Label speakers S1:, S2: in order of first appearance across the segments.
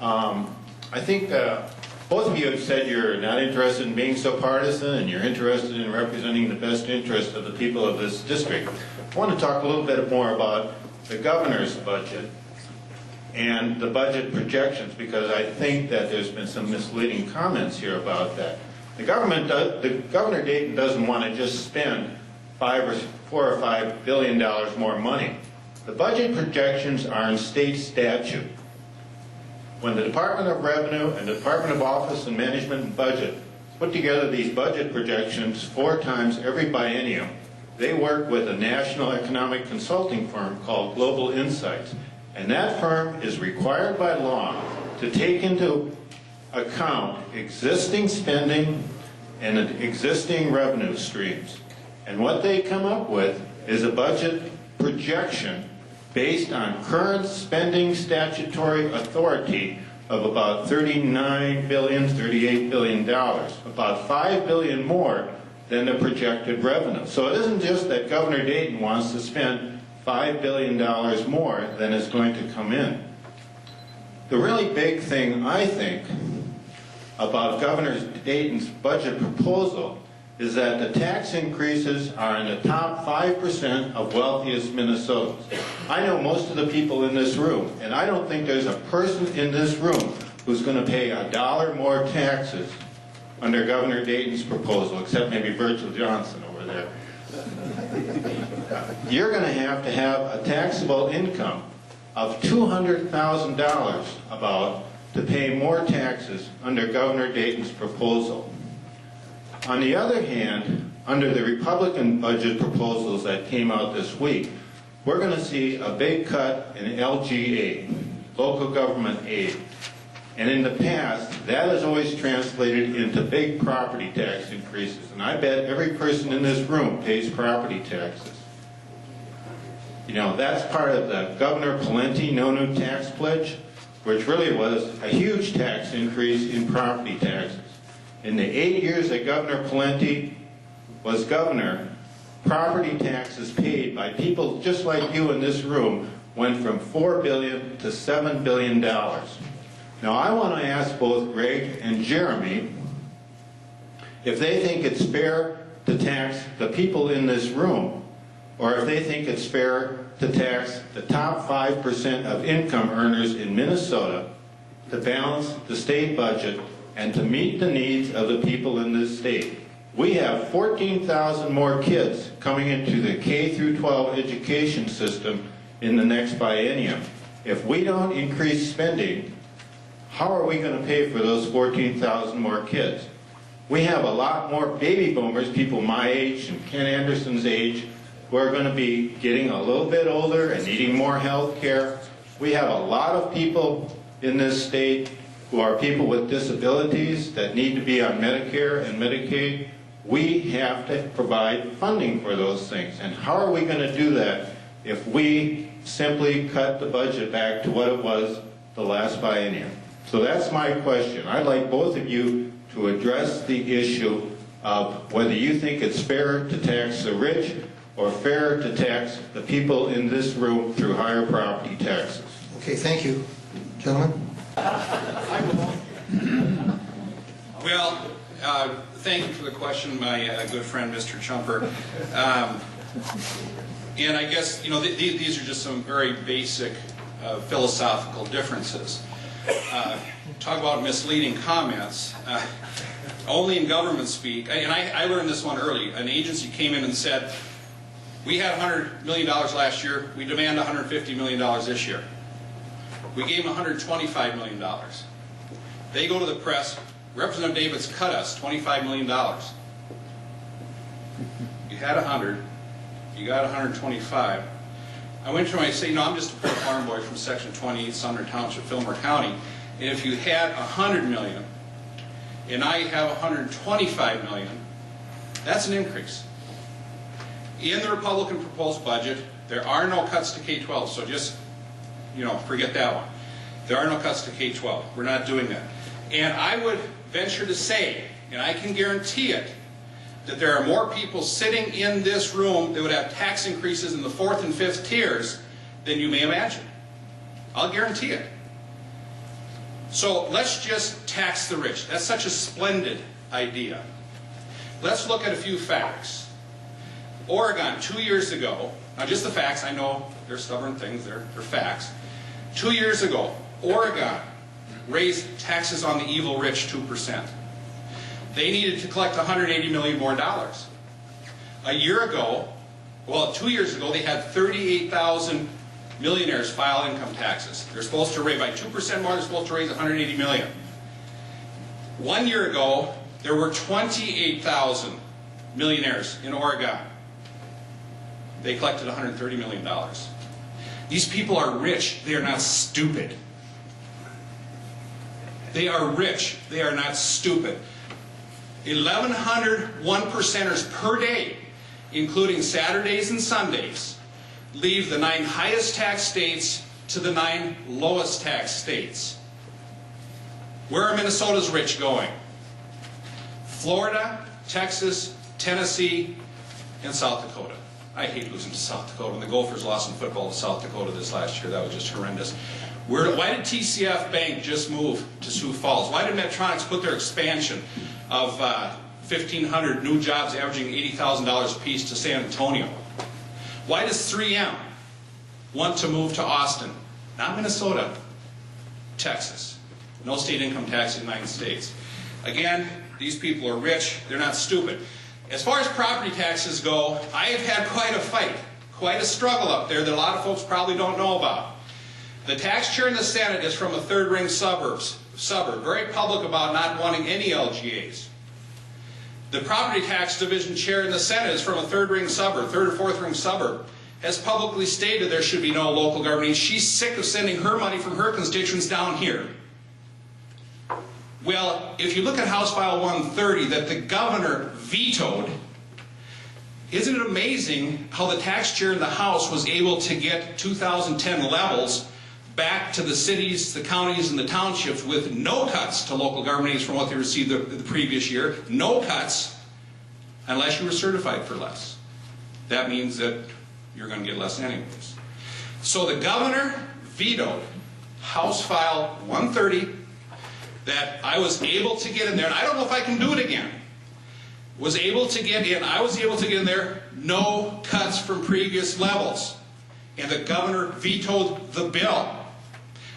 S1: I think both of you have said you're not interested in being so partisan and you're interested in representing the best interest of the people of this district. I want to talk a little bit more about the governor's budget and the budget projections, because I think that there's been some misleading comments here about that. The Governor Dayton doesn't want to just spend $4 or $5 billion more money. The budget projections are in state statute. When the Department of Revenue and the Department of Office and Management and Budget put together these budget projections 4 times every biennium, they work with a national economic consulting firm called Global Insights. And that firm is required by law to take into account existing spending and existing revenue streams. And what they come up with is a budget projection based on current spending statutory authority of about $39 billion, $38 billion, about $5 billion more than the projected revenue. So it isn't just that Governor Dayton wants to spend $5 billion more than is going to come in. The really big thing, I think, about Governor Dayton's budget proposal is that the tax increases are in the top 5% of wealthiest Minnesotans. I know most of the people in this room, and I don't think there's a person in this room who's going to pay $1 more taxes under Governor Dayton's proposal, except maybe Virgil Johnson over there. You're going to have a taxable income of $200,000 about to pay more taxes under Governor Dayton's proposal. On the other hand, under the Republican budget proposals that came out this week, we're going to see a big cut in LGA, local government aid. And in the past, that has always translated into big property tax increases. And I bet every person in this room pays property taxes. You know, that's part of the Governor Pawlenty No New Tax Pledge, which really was a huge tax increase in property taxes. In the 8 years that Governor Pawlenty was governor, property taxes paid by people just like you in this room went from $4 billion to $7 billion. Now I want to ask both Greg and Jeremy if they think it's fair to tax the people in this room, or if they think it's fair to tax the top 5% of income earners in Minnesota to balance the state budget and to meet the needs of the people in this state. We have 14,000 more kids coming into the K through 12 education system in the next biennium. If we don't increase spending, how are we going to pay for those 14,000 more kids? We have a lot more baby boomers, people my age and Ken Anderson's age, who are going to be getting a little bit older and needing more health care. We have a lot of people in this state who are people with disabilities that need to be on Medicare and Medicaid. We have to provide funding for those things. And how are we going to do that if we simply cut the budget back to what it was the last biennium? So that's my question. I'd like both of you to address the issue of whether you think it's fair to tax the rich or fair to tax the people in this room through higher property taxes.
S2: Okay, thank you. Gentlemen?
S3: Well, thank you for the question, my good friend, Mr. Tschumper. And I guess, you know, these are just some very basic philosophical differences. Talk about misleading comments. Only in government speak, and I learned this one early. An agency came in and said, we had $100 million last year, we demand $150 million this year. We gave them $125 million. They go to the press, Representative Davis cut us $25 million. You had 100, you got 125. I went to him and I say, no, I'm just a poor farm boy from Section 28, Sumner Township, Fillmore County, and if you had 100 million and I have 125 million, that's an increase. In the Republican proposed budget, there are no cuts to K-12, so just, you know, forget that one. There are no cuts to K-12. We're not doing that. And I would venture to say, and I can guarantee it, that there are more people sitting in this room that would have tax increases in the 4th and 5th tiers than you may imagine. I'll guarantee it. So let's just tax the rich. That's such a splendid idea. Let's look at a few facts. Oregon, 2 years ago, now just the facts, I know they're stubborn things, they're facts. 2 years ago, Oregon raised taxes on the evil rich 2%. They needed to collect $180 million more dollars. A year ago, well, 2 years ago, they had 38,000 millionaires file income taxes. They're supposed to raise, by 2% more, they're supposed to raise $180 million. 1 year ago, there were 28,000 millionaires in Oregon. They collected $130 million. These people are rich. They are not stupid. They are rich. They are not stupid. 1,100 one-percenters per day, including Saturdays and Sundays, leave the 9 highest tax states to the 9 lowest tax states. Where are Minnesota's rich going? Florida, Texas, Tennessee, and South Dakota. I hate losing to South Dakota. When the Gophers lost in football to South Dakota this last year, that was just horrendous. Why did TCF Bank just move to Sioux Falls? Why did Medtronics put their expansion of 1,500 new jobs averaging $80,000 apiece to San Antonio? Why does 3M want to move to Austin? Not Minnesota, Texas. No state income tax in the United States. Again, these people are rich. They're not stupid. As far as property taxes go, I have had quite a fight, quite a struggle up there that a lot of folks probably don't know about. The tax chair in the Senate is from a third-ring suburb, very public about not wanting any LGAs. The property tax division chair in the Senate is from a third-ring suburb, third or fourth-ring suburb, has publicly stated there should be no local government. She's sick of sending her money from her constituents down here. Well, if you look at House File 130 that the governor vetoed, isn't it amazing how the tax chair in the House was able to get 2010 levels back to the cities, the counties, and the townships with no cuts to local government aids from what they received the previous year? No cuts, unless you were certified for less. That means that you're going to get less anyways. So the governor vetoed House File 130 that I was able to get in there, and I don't know if I can do it again. I was able to get in there, no cuts from previous levels. And the governor vetoed the bill.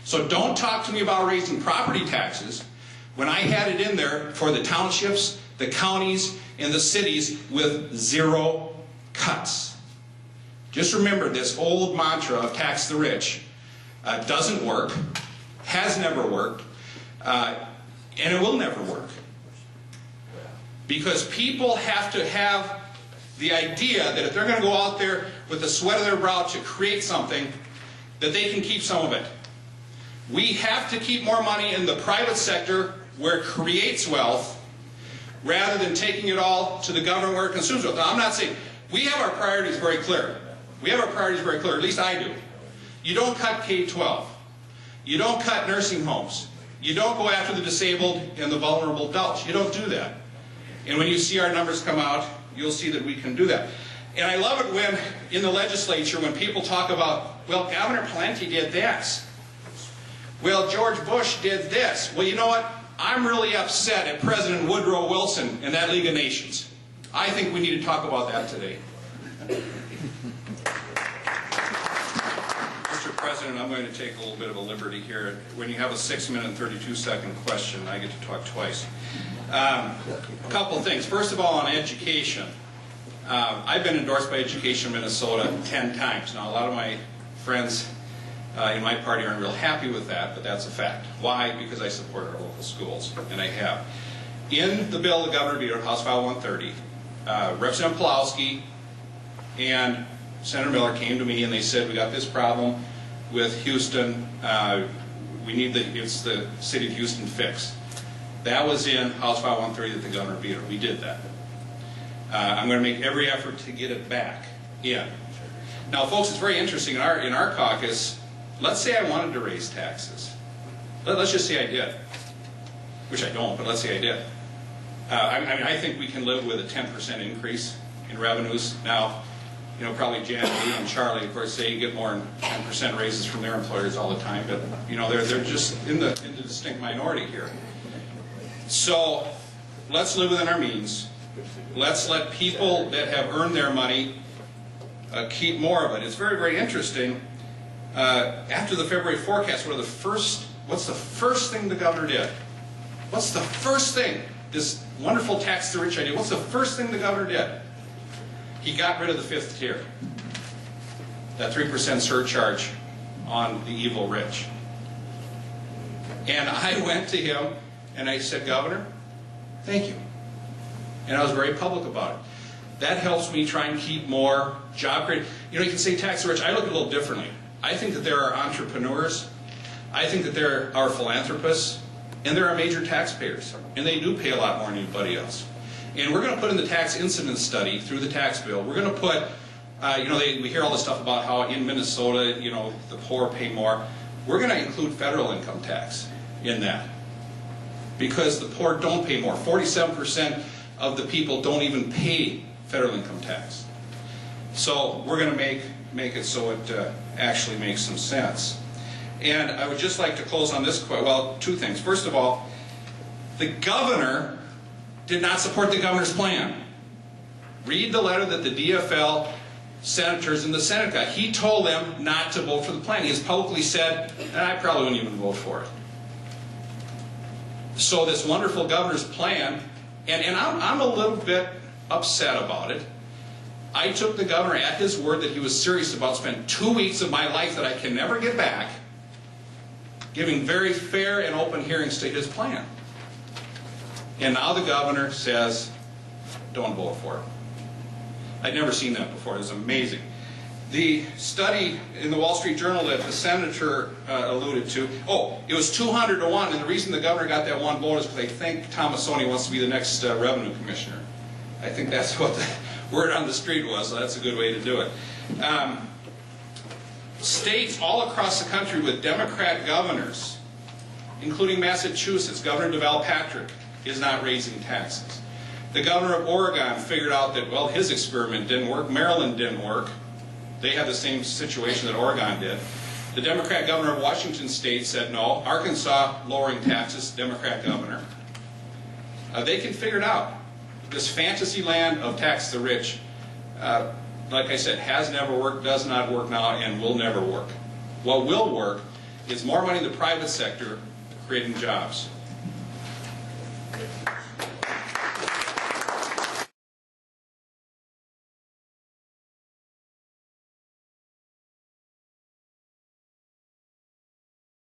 S3: So don't talk to me about raising property taxes when I had it in there for the townships, the counties, and the cities with 0 cuts. Just remember this old mantra of tax the rich doesn't work, has never worked, and it will never work. Because people have to have the idea that if they're going to go out there with the sweat of their brow to create something, that they can keep some of it. We have to keep more money in the private sector where it creates wealth, rather than taking it all to the government where it consumes wealth. Now, I'm not saying, we have our priorities very clear. We have our priorities very clear, at least I do. You don't cut K-12. You don't cut nursing homes. You don't go after the disabled and the vulnerable adults. You don't do that. And when you see our numbers come out, you'll see that we can do that. And I love it when, in the legislature, when people talk about, well, Governor Pawlenty did this. Well, George Bush did this. Well, you know what? I'm really upset at President Woodrow Wilson and that League of Nations. I think we need to talk about that today. Mr. President, I'm going to take a little bit of a liberty here. When you have a 6-minute and 32-second question, I get to talk twice. A couple of things. First of all, on education. I've been endorsed by Education Minnesota 10 times. Now, a lot of my friends in my party aren't real happy with that, but that's a fact. Why? Because I support our local schools, and I have. In the bill the governor vetoed, House File 130, Representative Pawlowski and Senator Miller came to me and they said, we got this problem with Houston, it's the city of Houston fixed. That was in House File 130 that the governor vetoed. We did that. I'm going to make every effort to get it back in. Now, folks, it's very interesting. In our caucus, let's say I wanted to raise taxes. Let's just say I did, which I don't, but let's say I did. I think we can live with a 10% increase in revenues. Now, you know, probably Jan, Lee, and Charlie, of course, they get more than 10% raises from their employers all the time, but, you know, they're just in the distinct minority here. So let's live within our means. Let's let people that have earned their money keep more of it. It's very, very interesting. After the February forecast, what's the first thing the governor did? What's the first thing? This wonderful tax the rich idea. What's the first thing the governor did? He got rid of the fifth tier. That 3% surcharge on the evil rich. And I went to him and I said, Governor, thank you. And I was very public about it. That helps me try and keep more job creation. You know, you can say tax the rich. I look at it a little differently. I think that there are entrepreneurs. I think that there are philanthropists. And there are major taxpayers. And they do pay a lot more than anybody else. And we're going to put in the tax incidence study through the tax bill. We're going to put, you know, we hear all this stuff about how in Minnesota, you know, the poor pay more. We're going to include federal income tax in that. Because the poor don't pay more. 47% of the people don't even pay federal income tax. So we're going to make it so it actually makes some sense. And I would just like to close on this, well, two things. First of all, the governor did not support the governor's plan. Read the letter that the DFL senators in the Senate got. He told them not to vote for the plan. He has publicly said, I probably wouldn't even vote for it. So this wonderful governor's plan, and I'm a little bit upset about it. I took the governor at his word that he was serious about spending 2 weeks of my life that I can never get back giving very fair and open hearings to his plan. And now the governor says, don't vote for it. I'd never seen that before. It was amazing. The study in the Wall Street Journal that the senator alluded to, it was 200 to 1, and the reason the governor got that one vote is because they think Thomasoni wants to be the next revenue commissioner. I think that's what the word on the street was, so that's a good way to do it. States all across the country with Democrat governors, including Massachusetts, Governor Deval Patrick is not raising taxes. The governor of Oregon figured out that, well, his experiment didn't work. Maryland didn't work. They had the same situation that Oregon did. The Democrat governor of Washington State said no. Arkansas lowering taxes, Democrat governor. They can figure it out. This fantasy land of tax the rich, like I said, has never worked, does not work now, and will never work. What will work is more money in the private sector creating jobs.